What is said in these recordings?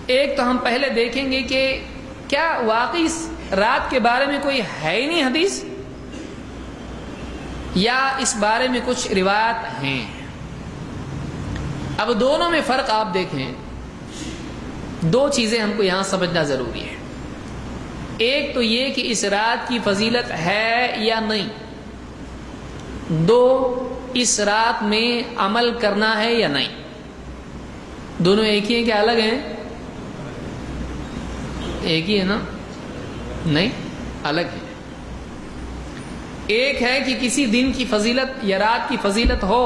ایک تو ہم پہلے دیکھیں گے کہ کیا واقعی اس رات کے بارے میں کوئی ہے ہی نہیں حدیث، یا اس بارے میں کچھ روایات ہیں۔ اب دونوں میں فرق آپ دیکھیں، دو چیزیں ہم کو یہاں سمجھنا ضروری ہے۔ ایک تو یہ کہ اس رات کی فضیلت ہے یا نہیں، دو اس رات میں عمل کرنا ہے یا نہیں۔ دونوں ایک ہی ہیں کہ الگ ہیں؟ ایک ہی ہے نا؟ نہیں، الگ ہے۔ ایک ہے کہ کسی دن کی فضیلت یا رات کی فضیلت ہو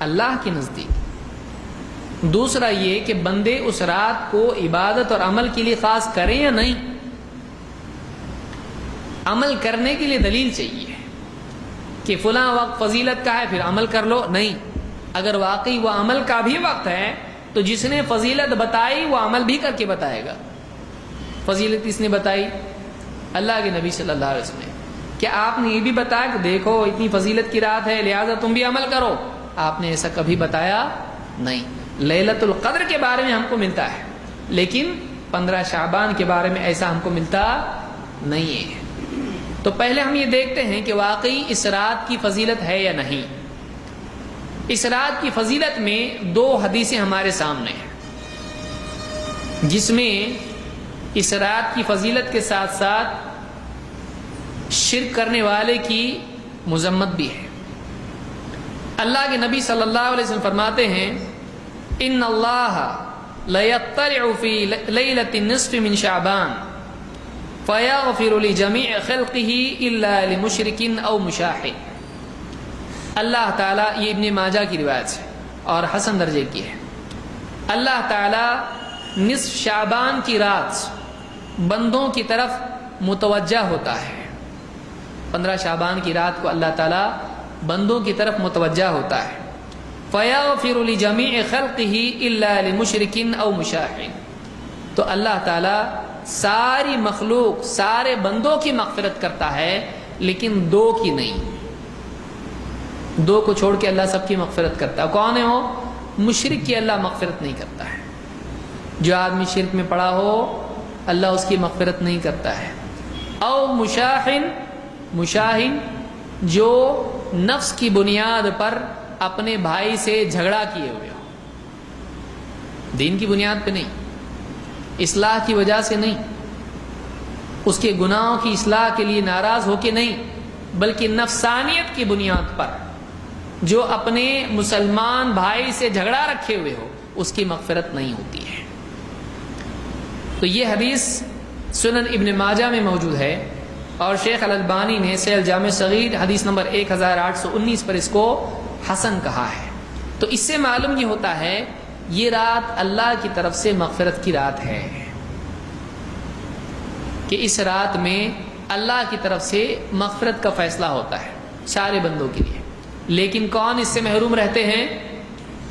اللہ کے نزدیک، دوسرا یہ کہ بندے اس رات کو عبادت اور عمل کے لیے خاص کریں یا نہیں۔ عمل کرنے کے لیے دلیل چاہیے کہ فلاں وقت فضیلت کا ہے پھر عمل کر لو، نہیں۔ اگر واقعی وہ عمل کا بھی وقت ہے تو جس نے فضیلت بتائی وہ عمل بھی کر کے بتائے گا۔ فضیلت اس نے بتائی اللہ کے نبی صلی اللہ علیہ وسلم نے۔ کیا آپ نے یہ بھی بتایا کہ دیکھو اتنی فضیلت کی رات ہے لہذا تم بھی عمل کرو؟ آپ نے ایسا کبھی بتایا نہیں۔ لیلۃ القدر کے بارے میں ہم کو ملتا ہے، لیکن 15 شعبان کے بارے میں ایسا ہم کو ملتا نہیں ہے۔ تو پہلے ہم یہ دیکھتے ہیں کہ واقعی اس رات کی فضیلت ہے یا نہیں۔ اس رات کی فضیلت میں دو حدیثیں ہمارے سامنے ہیں، جس میں اس رات کی فضیلت کے ساتھ ساتھ شرک کرنے والے کی مذمت بھی ہے۔ اللہ کے نبی صلی اللہ علیہ وسلم فرماتے ہیں ان اللہ لیطلع فی لیلۃ النصف من شعبان فیغفر لجمیع خلقہ الا لمشرک او مشاحن۔ اللہ تعالیٰ، یہ ابن ماجہ کی روایت ہے اور حسن درجے کی ہے، اللہ تعالیٰ نصف شعبان کی رات بندوں کی طرف متوجہ ہوتا ہے۔ 15 شعبان کی رات کو اللہ تعالیٰ بندوں کی طرف متوجہ ہوتا ہے۔ فَيَغْفِرُ لِجَمِيعِ خَلْقِهِ إِلَّا لِمُشْرِكٍ أَوْ مُشَاحٍ، تو اللہ تعالیٰ ساری مخلوق، سارے بندوں کی مغفرت کرتا ہے لیکن دو کی نہیں۔ دو کو چھوڑ کے اللہ سب کی مغفرت کرتا ہے۔ کون ہے وہ؟ مشرک کی اللہ مغفرت نہیں کرتا ہے۔ جو آدمی شرک میں پڑا ہو اللہ اس کی مغفرت نہیں کرتا ہے۔ او مشاحن، مشاہن جو نفس کی بنیاد پر اپنے بھائی سے جھگڑا کیے ہوئے ہو، دین کی بنیاد پہ نہیں، اصلاح کی وجہ سے نہیں، اس کے گناہوں کی اصلاح کے لیے ناراض ہو کے نہیں، بلکہ نفسانیت کی بنیاد پر جو اپنے مسلمان بھائی سے جھگڑا رکھے ہوئے ہو اس کی مغفرت نہیں ہوتی ہے۔ تو یہ حدیث سنن ابن ماجہ میں موجود ہے اور شیخ الالبانی نے صحیح الجامع صغیر حدیث نمبر 1819 پر اس کو حسن کہا ہے۔ تو اس سے معلوم یہ ہوتا ہے یہ رات اللہ کی طرف سے مغفرت کی رات ہے، کہ اس رات میں اللہ کی طرف سے مغفرت کا فیصلہ ہوتا ہے سارے بندوں کے لیے۔ لیکن کون اس سے محروم رہتے ہیں؟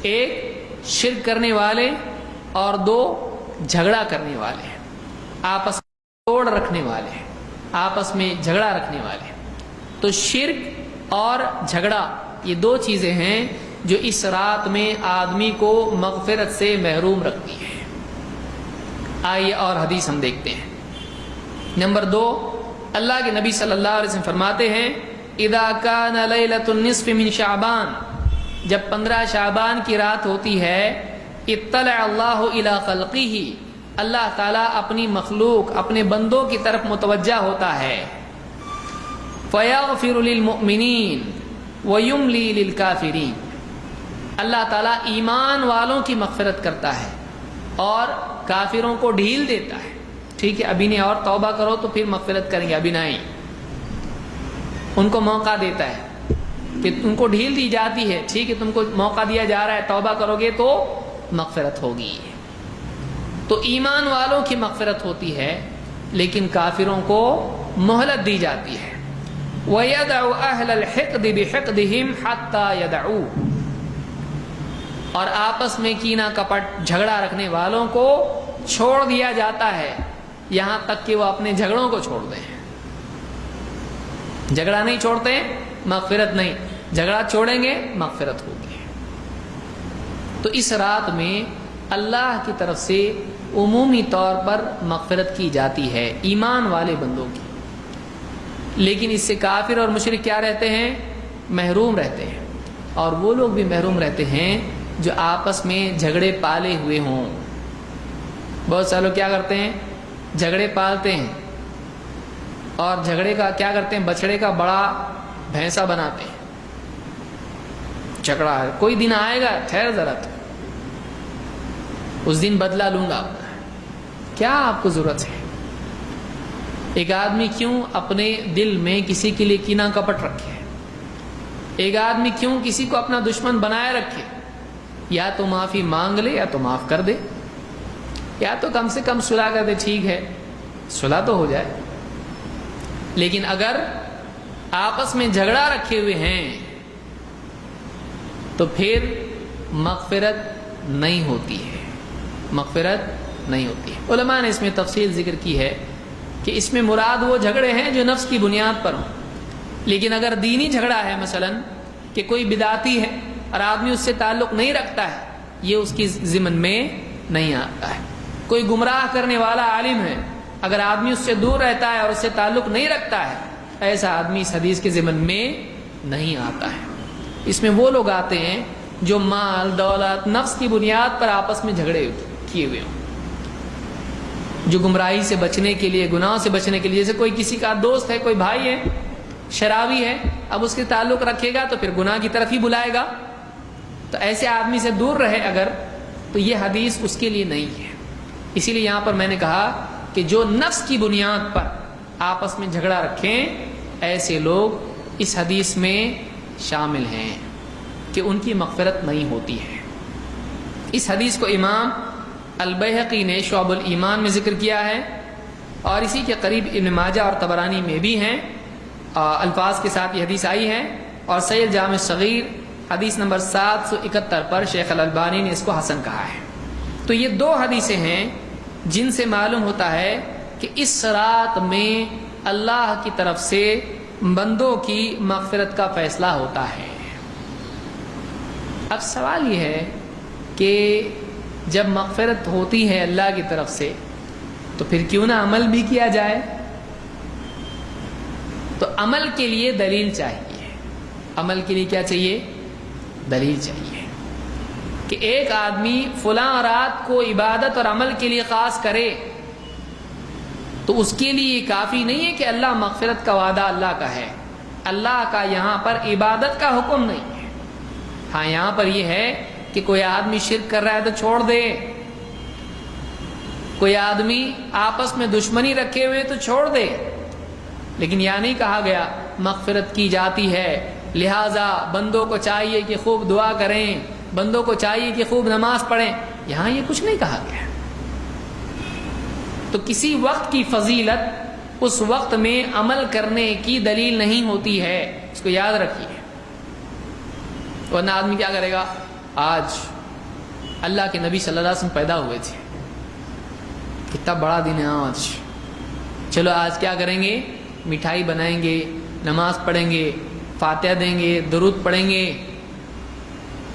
ایک شرک کرنے والے اور دو جھگڑا کرنے والے، آپس میں توڑ رکھنے والے، آپس میں جھگڑا رکھنے والے۔ تو شرک اور جھگڑا یہ دو چیزیں ہیں جو اس رات میں آدمی کو مغفرت سے محروم رکھتی ہیں۔ آئیے اور حدیث ہم دیکھتے ہیں۔ نمبر 2، اللہ کے نبی صلی اللہ علیہ وسلم فرماتے ہیں اذا کان لیلۃ النصف من شعبان، جب 15 شعبان کی رات ہوتی ہے، اطلع اللہ الی خلقہ، اللہ تعالیٰ اپنی مخلوق، اپنے بندوں کی طرف متوجہ ہوتا ہے۔ فیغفر للمؤمنین ویملی للکافرین، اللہ تعالیٰ ایمان والوں کی مغفرت کرتا ہے اور کافروں کو ڈھیل دیتا ہے۔ ٹھیک ہے، ابھی نہیں اور توبہ کرو تو پھر مغفرت کریں گے، ابھی نہیں، ان کو موقع دیتا ہے کہ ان کو ڈھیل دی جاتی ہے، ٹھیک ہے تم کو موقع دیا جا رہا ہے، توبہ کرو گے تو مغفرت ہوگی۔ تو ایمان والوں کی مغفرت ہوتی ہے لیکن کافروں کو مہلت دی جاتی ہے۔ وَيَدْعُ أَهْلَ الْحِقْدِ بِحِقْدِهِمْ حَتَّى يَدْعُوا، اور آپس میں کینہ کپٹ جھگڑا رکھنے والوں کو چھوڑ دیا جاتا ہے یہاں تک کہ وہ اپنے جھگڑوں کو چھوڑ دیں۔ جھگڑا نہیں چھوڑتے مغفرت نہیں، جھگڑا چھوڑیں گے مغفرت ہوگی۔ تو اس رات میں اللہ کی طرف سے عمومی طور پر مغفرت کی جاتی ہے ایمان والے بندوں کی، لیکن اس سے کافر اور مشرک کیا رہتے ہیں؟ محروم رہتے ہیں، اور وہ لوگ بھی محروم رہتے ہیں جو آپس میں جھگڑے پالے ہوئے ہوں۔ بہت سارے لوگ کیا کرتے ہیں؟ جھگڑے پالتے ہیں، اور جھگڑے کا کیا کرتے ہیں؟ بچڑے کا بڑا بھینسا بناتے ہیں۔ جھگڑا ہے، کوئی دن آئے گا، ٹھہر ذرا، اس دن بدلہ لوں گا۔ کیا آپ کو ضرورت ہے؟ ایک آدمی کیوں اپنے دل میں کسی کے لیے کینہ کپٹ رکھے؟ ایک آدمی کیوں کسی کو اپنا دشمن بنائے رکھے؟ یا تو معافی مانگ لے یا تو معاف کر دے، یا تو کم سے کم صلح کر دے، ٹھیک ہے صلح تو ہو جائے۔ لیکن اگر آپس میں جھگڑا رکھے ہوئے ہیں تو پھر مغفرت نہیں ہوتی ہے، مغفرت نہیں ہوتی ہے۔ علماء نے اس میں تفصیل ذکر کی ہے کہ اس میں مراد وہ جھگڑے ہیں جو نفس کی بنیاد پر ہوں، لیکن اگر دینی جھگڑا ہے، مثلا کہ کوئی بدعتی ہے اور آدمی اس سے تعلق نہیں رکھتا ہے، یہ اس کی ضمن میں نہیں آتا ہے۔ کوئی گمراہ کرنے والا عالم ہے، اگر آدمی اس سے دور رہتا ہے اور اس سے تعلق نہیں رکھتا ہے، ایسا آدمی اس حدیث کے ضمن میں نہیں آتا ہے۔ اس میں وہ لوگ آتے ہیں جو مال دولت نفس کی بنیاد پر آپس میں جھگڑے کیے ہوئے ہوں، جو گمراہی سے بچنے کے لیے، گناہوں سے بچنے کے لیے، جیسے کوئی کسی کا دوست ہے، کوئی بھائی ہے شرابی ہے، اب اس کے تعلق رکھے گا تو پھر گناہ کی طرف ہی بلائے گا، تو ایسے آدمی سے دور رہے اگر، تو یہ حدیث اس کے لیے نہیں ہے۔ اسی لیے یہاں پر میں نے کہا کہ جو نفس کی بنیاد پر آپس میں جھگڑا رکھیں، ایسے لوگ اس حدیث میں شامل ہیں کہ ان کی مغفرت نہیں ہوتی ہے۔ اس حدیث کو امام البیہقی نے شعب الایمان میں ذکر کیا ہے، اور اسی کے قریب ابن ماجہ اور طبرانی میں بھی ہیں، الفاظ کے ساتھ یہ حدیث آئی ہے، اور صحیح جامع صغیر حدیث نمبر 771 پر شیخ الالبانی نے اس کو حسن کہا ہے۔ تو یہ دو حدیثیں ہیں جن سے معلوم ہوتا ہے کہ اس صراط میں اللہ کی طرف سے بندوں کی مغفرت کا فیصلہ ہوتا ہے۔ اب سوال یہ ہے کہ جب مغفرت ہوتی ہے اللہ کی طرف سے تو پھر کیوں نہ عمل بھی کیا جائے؟ تو عمل کے لیے دلیل چاہیے۔ عمل کے لیے کیا چاہیے؟ دلیل چاہیے کہ ایک آدمی فلاں رات کو عبادت اور عمل کے لیے خاص کرے تو اس کے لیے یہ کافی نہیں ہے کہ اللہ مغفرت کا وعدہ اللہ کا ہے۔ اللہ کا یہاں پر عبادت کا حکم نہیں ہے۔ ہاں یہاں پر یہ ہے کہ کوئی آدمی شرک کر رہا ہے تو چھوڑ دے، کوئی آدمی آپس میں دشمنی رکھے ہوئے تو چھوڑ دے، لیکن یہ نہیں کہا گیا مغفرت کی جاتی ہے لہذا بندوں کو چاہیے کہ خوب دعا کریں، بندوں کو چاہیے کہ خوب نماز پڑھیں، یہاں یہ کچھ نہیں کہا گیا۔ تو کسی وقت کی فضیلت اس وقت میں عمل کرنے کی دلیل نہیں ہوتی ہے، اس کو یاد رکھیے۔ ورنہ آدمی کیا کرے گا؟ آج اللہ کے نبی صلی اللہ علیہ وسلم پیدا ہوئے تھے، کتنا بڑا دن ہے آج، چلو آج کیا کریں گے؟ مٹھائی بنائیں گے، نماز پڑھیں گے، فاتحہ دیں گے، درود پڑھیں گے،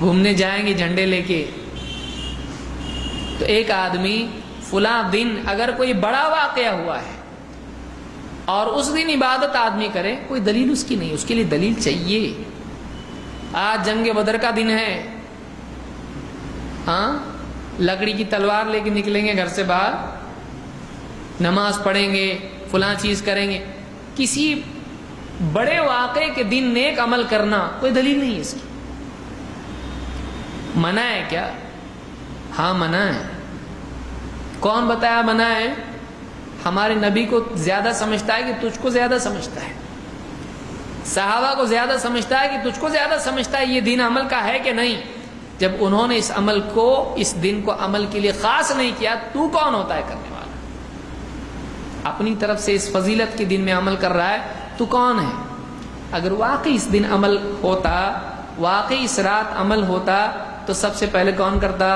گھومنے جائیں گے جھنڈے لے کے۔ تو ایک آدمی فلاں دن اگر کوئی بڑا واقعہ ہوا ہے اور اس دن عبادت آدمی کرے، کوئی دلیل اس کی نہیں، اس کے لیے دلیل چاہیے۔ آج جنگ بدر کا دن ہے، ہاں لکڑی کی تلوار لے کے نکلیں گے گھر سے باہر، نماز پڑھیں گے، فلاں چیز کریں گے، کسی بڑے واقعے کے دن نیک عمل کرنا کوئی دلیل نہیں ہے اس کی۔ منع ہے کیا؟ ہاں منع ہے۔ کون بتایا منع ہے؟ ہمارے نبی کو زیادہ سمجھتا ہے کہ تجھ کو زیادہ سمجھتا ہے، صحابہ کو زیادہ سمجھتا ہے کہ تجھ کو زیادہ سمجھتا ہے یہ دین عمل کا ہے کہ نہیں۔ جب انہوں نے اس عمل کو، اس دن کو عمل کے لیے خاص نہیں کیا، تو کون ہوتا ہے کرنے والا؟ اپنی طرف سے اس فضیلت کے دن میں عمل کر رہا ہے، تو کون ہے؟ اگر واقعی اس دن عمل ہوتا، واقعی اس رات عمل ہوتا، تو سب سے پہلے کون کرتا؟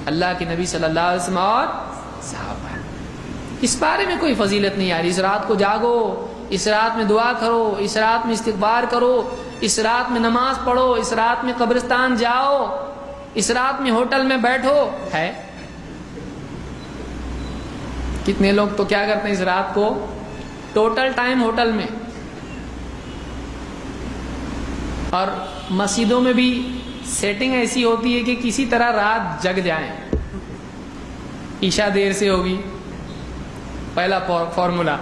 اللہ کے نبی صلی اللہ علیہ وسلم اور صحابہ۔ اس بارے میں کوئی فضیلت نہیں آ رہی۔ اس رات کو جاگو، اس رات میں دعا کرو، اس رات میں استغفار کرو، اس رات میں نماز پڑھو، اس رات میں قبرستان جاؤ، اس رات میں ہوٹل میں بیٹھو ہے. کتنے لوگ تو کیا کرتے ہیں اس رات کو ٹوٹل ٹائم ہوٹل میں. اور مسجدوں میں بھی سیٹنگ ایسی ہوتی ہے کہ کسی طرح رات جگ جائیں. عشاء دیر سے ہوگی، پہلا فارمولا،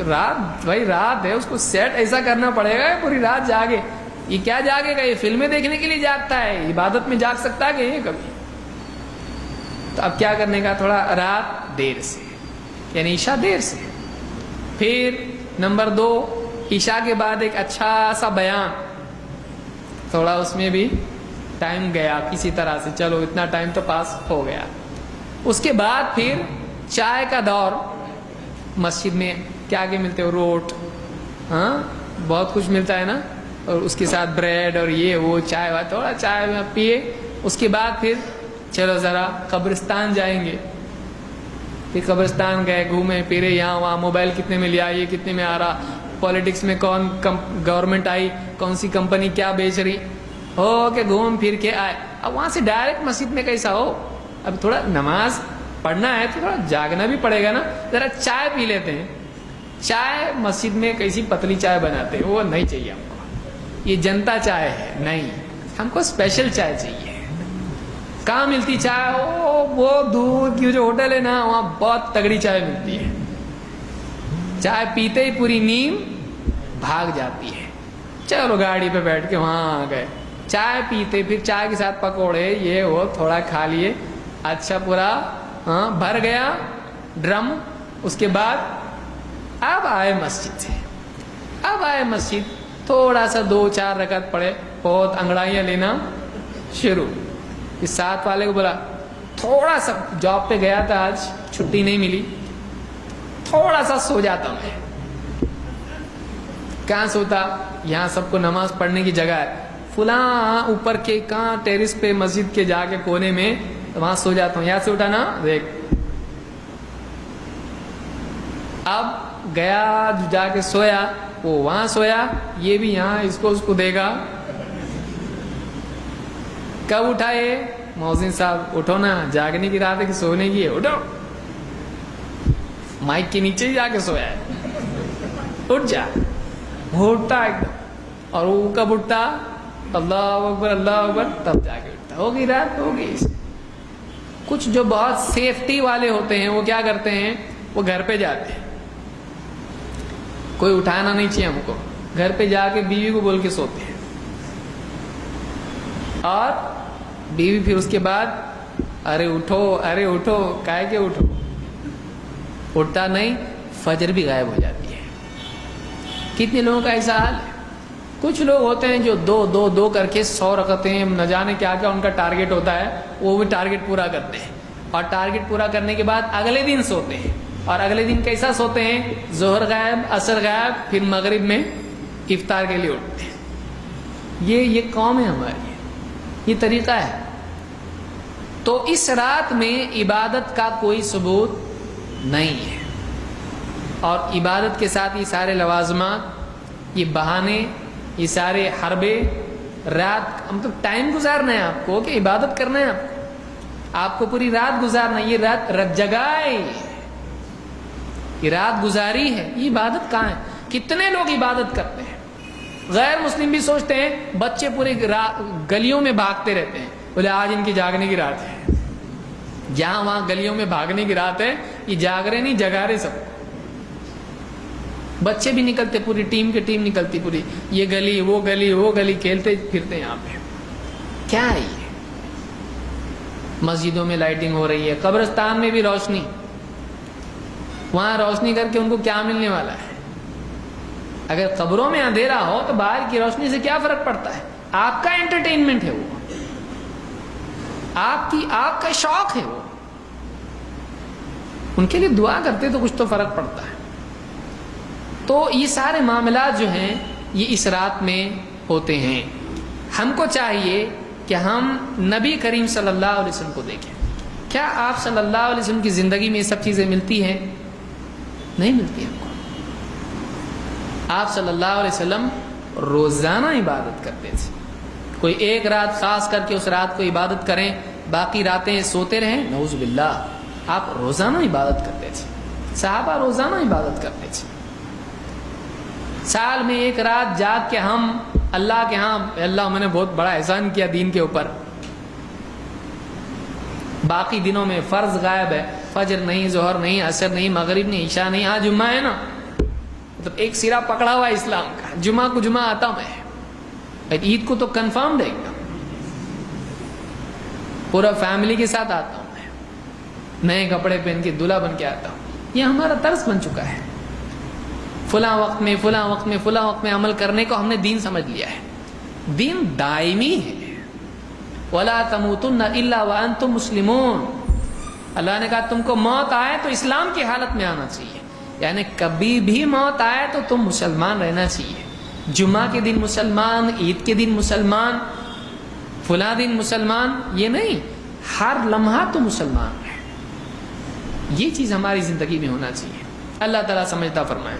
رات بھائی رات ہے، اس کو سیٹ ایسا کرنا پڑے گا پوری رات جاگے. یہ کیا جاگے گا؟ یہ فلمیں دیکھنے کے لیے جاگتا ہے، عبادت میں جاگ سکتا ہے کہ یہ کبھی؟ تو اب کیا کرنے کا، تھوڑا رات دیر سے، یعنی عشاء دیر سے. پھر نمبر 2، عشاء کے بعد ایک اچھا سا بیان، تھوڑا اس میں بھی ٹائم گیا کسی طرح سے، چلو اتنا ٹائم تو پاس ہو گیا. اس کے بعد پھر چائے کا دور. مسجد میں کیا کیا ملتے ہو؟ روٹ، ہاں بہت کچھ ملتا ہے نا، اور اس کے ساتھ بریڈ اور یہ وہ، چائے وائے، تھوڑا چائے میں پیے. اس کے بعد پھر چلو ذرا قبرستان جائیں گے. پھر قبرستان گئے، گھومے پھرے، یہاں وہاں، موبائل کتنے میں لیا، یہ کتنے میں آ رہا، پالیٹکس میں کون گورنمنٹ آئی، کون سی کمپنی کیا بیچ رہی، ہو کے گھوم پھر کے آئے. اب وہاں سے ڈائریکٹ مسجد میں کیسا ہو، اب تھوڑا نماز پڑھنا ہے تو تھوڑا جاگنا بھی پڑے گا نا، ذرا چائے پی لیتے ہیں. چائے مسجد میں کیسی پتلی چائے بناتے ہیں، وہ نہیں چاہیے ہم کو. یہ جنتا چائے ہے، نہیں، ہم کو اسپیشل چائے چاہیے. کہاں ملتی چائے؟ وہ دور کی جو ہوٹل ہے نا، وہاں بہت تگڑی چائے ملتی ہے. چائے پیتے ہی پوری نیند بھاگ جاتی ہے. چلو گاڑی پہ بیٹھ کے وہاں آ گئے، چائے پیتے، پھر چائے کے ساتھ پکوڑے یہ وہ تھوڑا کھا لیے، اچھا پورا ہاں بھر گیا ڈرم. اس کے بعد اب آئے مسجد سے، اب آئے مسجد، تھوڑا سا 2-4 رکعت پڑھے، بہت انگڑائیاں لینا شروع. اس ساتھ والے کو بولا تھوڑا سا، جاب پہ گیا تھا آج، چھٹی نہیں ملی، تھوڑا سا سو جاتا ہوں. کہاں سوتا؟ یہاں سب کو نماز پڑھنے کی جگہ ہے، فلاں اوپر کے کہاں ٹیرس پہ مسجد کے جا کے کونے میں، وہاں سو جاتا ہوں. یہاں سے اٹھا نا، دیکھ اب گیا جا کے سویا، وہ وہاں سویا، یہ بھی یہاں اس کو دے گا. کب اٹھائے؟ مؤذن صاحب اٹھو نا، جاگنے کی رات ہے کہ سونے کی ہے، اٹھو. مائک کے نیچے ہی جا کے سویا ہے، اٹھ جا. اٹھتا ایک دم، اور وہ کب اٹھتا؟ اللہ اکبر اللہ اکبر، تب جا کے اٹھتا. ہوگی رات، ہوگی. کچھ جو بہت سیفٹی والے ہوتے ہیں وہ کیا کرتے ہیں، وہ گھر پہ جاتے ہیں، کوئی اٹھانا نہیں چاہیے ہم کو، گھر پہ جا کے بیوی کو بول کے سوتے ہیں. اور بیوی پھر اس کے بعد ارے اٹھو ارے اٹھو، کہے کہ اٹھو، اٹھتا نہیں، فجر بھی غائب ہو جاتی ہے. کتنے لوگوں کا ایسا حال ہے. کچھ لوگ ہوتے ہیں جو دو کر کے 100 رکعتیں، نہ جانے کیا کیا ان کا ٹارگٹ ہوتا ہے، وہ بھی ٹارگٹ پورا کرتے ہیں. اور ٹارگٹ پورا کرنے کے بعد اگلے دن سوتے ہیں. اور اگلے دن کیسا سوتے ہیں؟ ظہر غائب، عصر غائب، پھر مغرب میں افطار کے لیے اٹھتے ہیں. یہ قوم ہے ہماری، یہ طریقہ ہے. تو اس رات میں عبادت کا کوئی ثبوت نہیں ہے. اور عبادت کے ساتھ یہ سارے لوازمات، یہ بہانے، یہ سارے حربے، رات مطلب ٹائم گزارنا ہے آپ کو، کہ عبادت کرنا ہے آپ کو پوری رات گزارنا. یہ رات جگائے، یہ رات گزاری ہے، یہ عبادت کہاں ہے؟ کتنے لوگ عبادت کرتے ہیں. غیر مسلم بھی سوچتے ہیں، بچے پورے گلیوں میں بھاگتے رہتے ہیں، بولے آج ان کی جاگنے کی رات ہے. جہاں وہاں گلیوں میں بھاگنے کی رات ہے، یہ جاگ رہے نہیں، جگا رہے سب. بچے بھی نکلتے، پوری ٹیم کی ٹیم نکلتی، پوری یہ گلی وہ گلی وہ گلی، کھیلتے پھرتے یہاں پہ. کیا ہے یہ؟ مسجدوں میں لائٹنگ ہو رہی ہے، قبرستان میں بھی روشنی، وہاں روشنی کر کے ان کو کیا ملنے والا ہے؟ اگر قبروں میں اندھیرا ہو تو باہر کی روشنی سے کیا فرق پڑتا ہے؟ آپ کا انٹرٹینمنٹ ہے وہ، آپ کا شوق ہے وہ. ان کے لیے دعا کرتے تو کچھ تو فرق پڑتا ہے. تو یہ سارے معاملات جو ہیں یہ اس رات میں ہوتے ہیں. ہم کو چاہیے کہ ہم نبی کریم صلی اللہ علیہ وسلم کو دیکھیں. کیا آپ صلی اللہ علیہ وسلم کی زندگی میں یہ سب چیزیں ملتی ہیں؟ نہیں ملتی ہم کو. آپ صلی اللہ علیہ وسلم روزانہ عبادت کرتے تھے، کوئی ایک رات خاص کر کے اس رات کو عبادت کریں، باقی راتیں سوتے رہیں، نعوذ باللہ. آپ روزانہ عبادت کرتے تھے، صحابہ روزانہ عبادت کرتے تھے. سال میں ایک رات جاگ کے ہم اللہ کے ہاں، اللہ میں نے بہت بڑا احسان کیا دین کے اوپر. باقی دنوں میں فرض غائب ہے، فجر نہیں، ظہر نہیں، عصر نہیں، مغرب نہیں، عشاء نہیں. ہاں جمعہ ہے نا، مطلب ایک سرا پکڑا ہوا ہے اسلام کا. جمعہ کو جمعہ آتا ہوں میں، عید کو تو کنفرم دے گا، پورا فیملی کے ساتھ آتا ہوں میں، نئے کپڑے پہن کے دلہا بن کے آتا ہوں. یہ ہمارا طرز بن چکا ہے. فلاں وقت میں فلاں وقت میں فلاں وقت میں عمل کرنے کو ہم نے دین سمجھ لیا ہے. دین دائمی ہے. وَلَا تَمُوتُنَّ إِلَّا وَأَنْتُمْ مُسْلِمُونَ. اللہ نے کہا تم کو موت آئے تو اسلام کی حالت میں آنا چاہیے، یعنی کبھی بھی موت آئے تو تم مسلمان رہنا چاہیے. جمعہ کے دن مسلمان، عید کے دن مسلمان، فلاں دن مسلمان، یہ نہیں، ہر لمحہ تو مسلمان ہے. یہ چیز ہماری زندگی میں ہونا چاہیے. اللہ تعالیٰ سمجھتا فرمائے.